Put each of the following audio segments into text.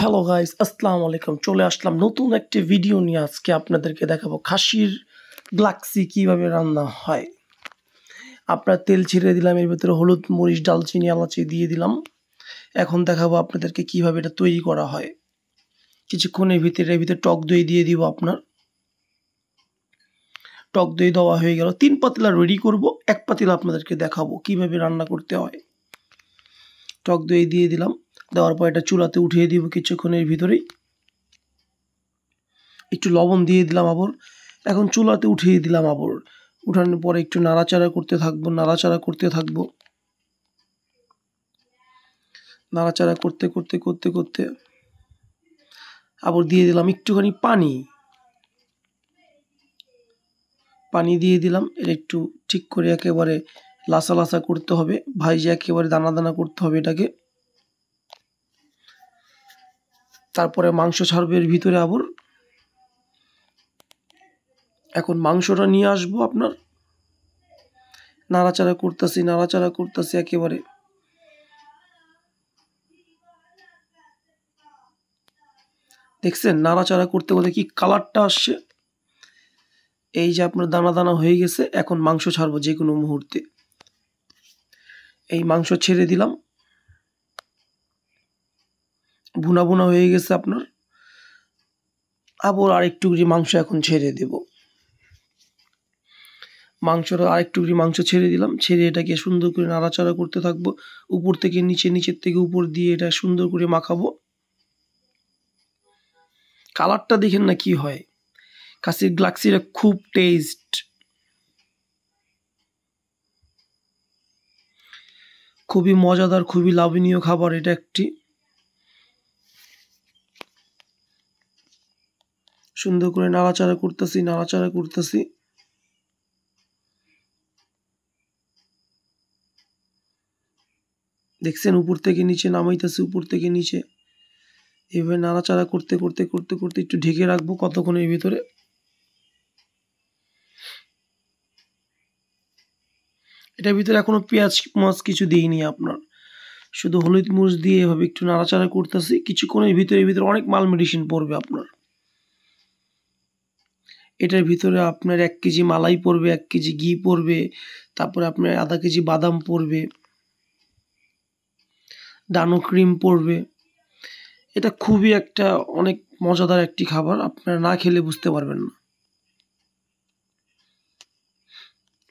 Hello guys, আসসালামু আলাইকুম। চলে আসলাম নতুন একটি ভিডিও নিয়ে। আজকে আপনাদেরকে দেখাবো খাসির গ্লাক্সি কিভাবে রান্না হয়। আপনার তেল ছেড়ে দিলাম, এর ভিতরে হলুদ, মরিচ, ডালচিনি, এলাচি দিয়ে দিলাম। এখন দেখাবো আপনাদেরকে কিভাবে এটা তৈরি করা হয়। কিছুক্ষণের ভিতরে এর ভিতরে টক দই দিয়ে দিব। আপনার টক দই দেওয়া হয়ে গেল। 3 পাতিলা রেডি করব, 1 পাতিলা আপনাদেরকে দেখাবো কিভাবে রান্না করতে হয়। টক দই দিয়ে দিলাম, দেওয়ার পর এটা চুলাতে উঠিয়ে দিব কিছুক্ষণের ভিতরেই। একটু লবণ দিয়ে দিলাম আবার। এখন চুলাতে উঠিয়ে দিলাম আবার। উঠানোর পরে একটু নাড়াচাড়া করতে থাকবো। নাড়াচাড়া করতে করতে আবার দিয়ে দিলাম একটুখানি পানি দিয়ে দিলাম। এটা একটু ঠিক করে একেবারে লাসা লাসা করতে হবে, ভাইজে একেবারে দানা দানা করতে হবে এটাকে। তারপরে মাংস ছাড়বে এর ভিতরে আবার। এখন মাংসটা নিয়ে আসবো আপনার। নাড়াচাড়া করতেছি একেবারে। দেখছেন নাড়াচাড়া করতে করতে কি কালারটা আসছে। এই যে আপনার দানা দানা হয়ে গেছে। এখন মাংস ছাড়বো যে কোনো মুহূর্তে। এই মাংস ছেড়ে দিলাম। ভুনা ভুনা হয়ে গেছে আপনার। আবার আরেকটু মাংস এখন ছেড়ে দেব। আরেকটু মাংস ছেড়ে দিলাম। ছেড়ে এটাকে সুন্দর করে নাড়াচাড়া করতে থাকবো। উপর থেকে নিচে, নিচের থেকে উপর দিয়ে এটা সুন্দর করে মাখাবো। কালারটা দেখেন না কি হয়। খাসির গ্লাক্সিটা খুব টেস্ট, খুবই মজাদার, খুবই লাভনীয় খাবার এটা একটি। সুন্দর করে নাড়াচাড়া করতেছি। দেখছেন উপর থেকে নিচে নামাইতেছি, উপর থেকে নিচে। এভাবে নাড়াচাড়া করতে একটু ঢেকে রাখবো কতক্ষণের ভিতরে। এটার ভিতরে এখনো পেঁয়াজ মাছ কিছু দিইনি আপনার। শুধু হলুদ মরিচ দিয়ে এভাবে একটু নাড়াচাড়া করতেছি। কিছুক্ষণের ভিতরে অনেক মাল মেডিসিন পড়বে আপনার। এটার ভিতরে আপনার 1 কেজি মালাই পড়বে, 1 কেজি ঘি পড়বে, তারপরে আপনার আধা কেজি বাদাম পড়বে, ডানো ক্রিম পড়বে। এটা খুবই একটা অনেক মজাদার একটি খাবার। আপনারা না খেলে বুঝতে পারবেন না।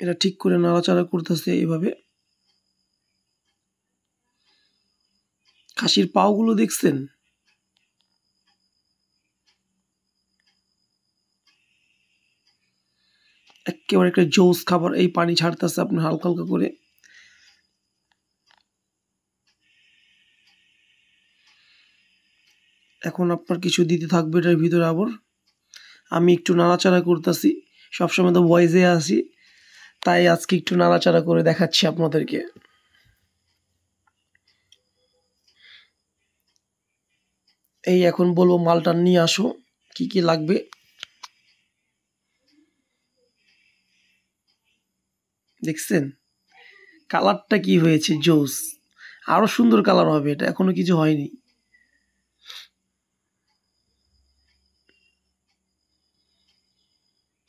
এটা ঠিক করে নাড়াচাড়া করতেছে এইভাবে। খাসির পাওগুলো দেখছেন? একেবারে একটা জোস খাবার। এই পানি ছাড়তেছে আপনার হালকা হালকা করে। এখন আপনার কিছু দিতে থাকবে এটার ভিতরে আবার। আমি একটু নাড়াচাড়া করতেছি। সবসময় তো ভয়েসে আসি, তাই আজকে একটু নাড়াচাড়া করে দেখাচ্ছি আপনাদেরকে। এই এখন বলবো মালটা নিয়ে আসো, কি কি লাগবে। দেখছেন কালারটা কি হয়েছে, জোস। আরো সুন্দর কালার হবে, এটা এখনো কিছু হয়নি।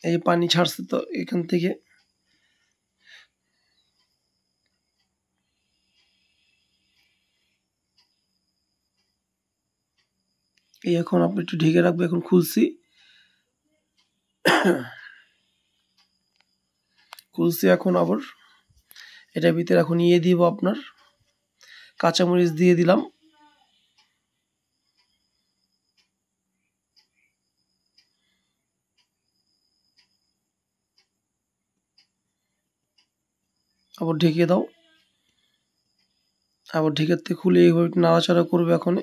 এই পানি ছাড়ছে তো এখান থেকে। এই এখন আপনি একটু ঢেকে রাখবে। এখন খুলছি এখন আবার এটার ভিতরে এখন দিব আপনার কাঁচামরিচ দিয়ে দিলাম। আবার ঢেকে দাও। আবার ঢেকেতে খুলে এইভাবে নাড়াচাড়া করবে। এখন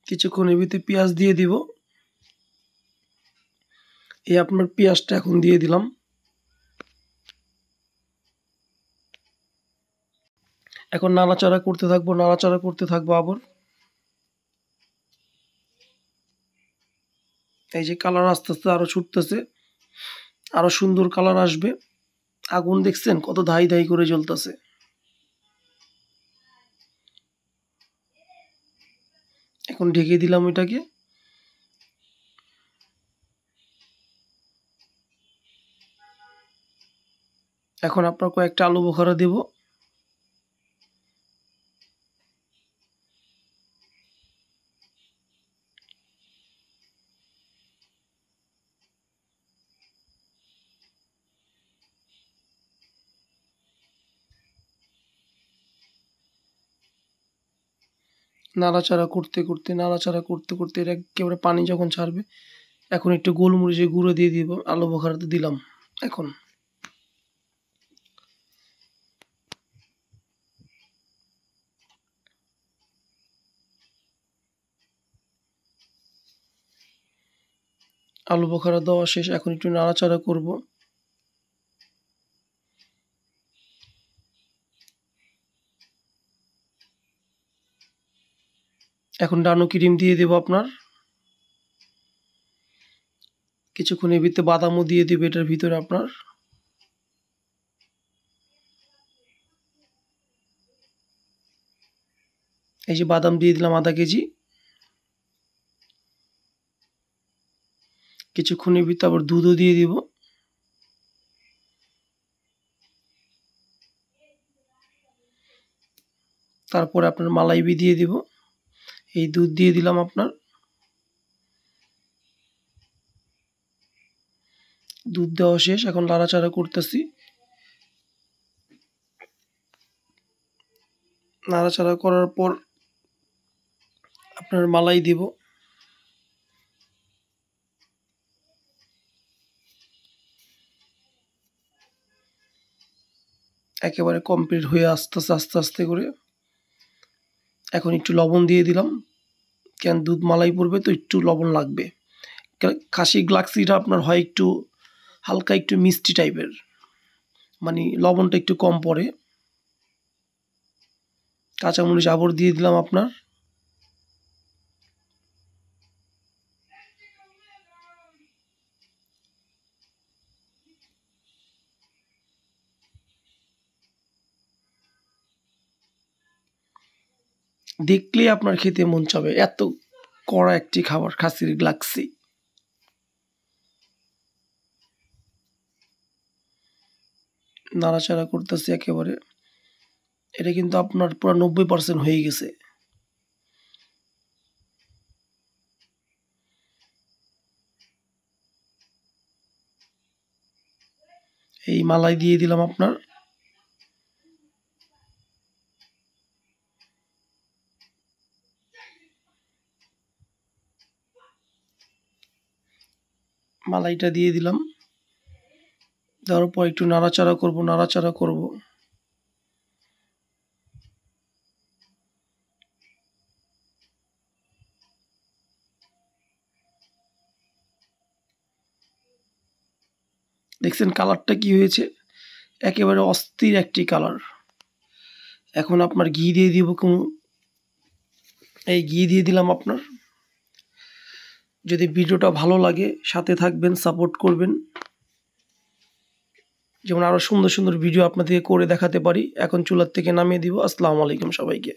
কিছুক্ষণের ভিতরে পেঁয়াজ দিয়ে দিব। এই আপনার পেঁয়াজটা এখন দিয়ে দিলাম। এখন নাড়াচাড়া করতে থাকবো আবার। এই যে কালার আস্তে আস্তে আরো ছুটতেছে, আরো সুন্দর কালার আসবে। আগুন দেখছেন কত ধাই ধাই করে জ্বলতেছে। এখন ঢেকে দিলাম এটাকে। এখন আপনার কয়েকটা আলু বোখারা দেব। নাড়াচাড়া করতে করতে এটা একেবারে পানি যখন ছাড়বে, এখন একটু গোলমরিচের গুঁড়ো দিয়ে দিব। আলু বোখারাতে দিলাম। এখন আলু বোখারা দেওয়া শেষ। এখন একটু নাড়াচাড়া করব। এখন ডানো ক্রিম দিয়ে দেব আপনার। কিছুক্ষণ এর ভিতরে বাদামও দিয়ে দেবে এটার ভিতরে আপনার। এই যে বাদাম দিয়ে দিলাম আধা কেজি। কিছুক্ষণের ভিতরে আবার দুধও দিয়ে দিব। তারপরে আপনার মালাইবি দিয়ে দিব। এই দুধ দিয়ে দিলাম আপনার। দুধ দেওয়া শেষ। এখন নাড়াচাড়া করতেছি। নাড়াচাড়া করার পর আপনার মালাই দিব। একেবারে কমপ্লিট হয়ে আসতেছে আস্তে আস্তে করে। এখন একটু লবণ দিয়ে দিলাম, কেন দুধ মালাই পড়বে তো একটু লবণ লাগবে। খাসি গ্লাক্সিটা আপনার হয় একটু হালকা একটু মিষ্টি টাইপের, মানে লবণটা একটু কম পড়ে। কাঁচামরিচ আবার দিয়ে দিলাম আপনার। দেখলেই আপনার খেতে মন চাবে, এত কড়া একটি খাবার খাসির গ্লাক্সি। নাড়াচাড়া করতেছি একেবারে। এটা কিন্তু আপনার পুরো 90% হয়ে গেছে। এই মালাই দিয়ে দিলাম আপনার। মালাইটা দিয়ে দিলাম। দেওয়ার পর একটু নাড়াচাড়া করব। দেখছেন কালারটা কি হয়েছে? একেবারে অস্থির একটি কালার। এখন আপনার ঘি দিয়ে দিব। এই ঘি দিয়ে দিলাম আপনার। যদি ভিডিওটা ভালো লাগে সাথে থাকবেন, সাপোর্ট করবেন, যেমন আরও সুন্দর সুন্দর ভিডিও আপনাদেরকে করে দেখাতে পারি। এখন চুলার থেকে নামিয়ে দিব। আসসালামু আলাইকুম সবাইকে।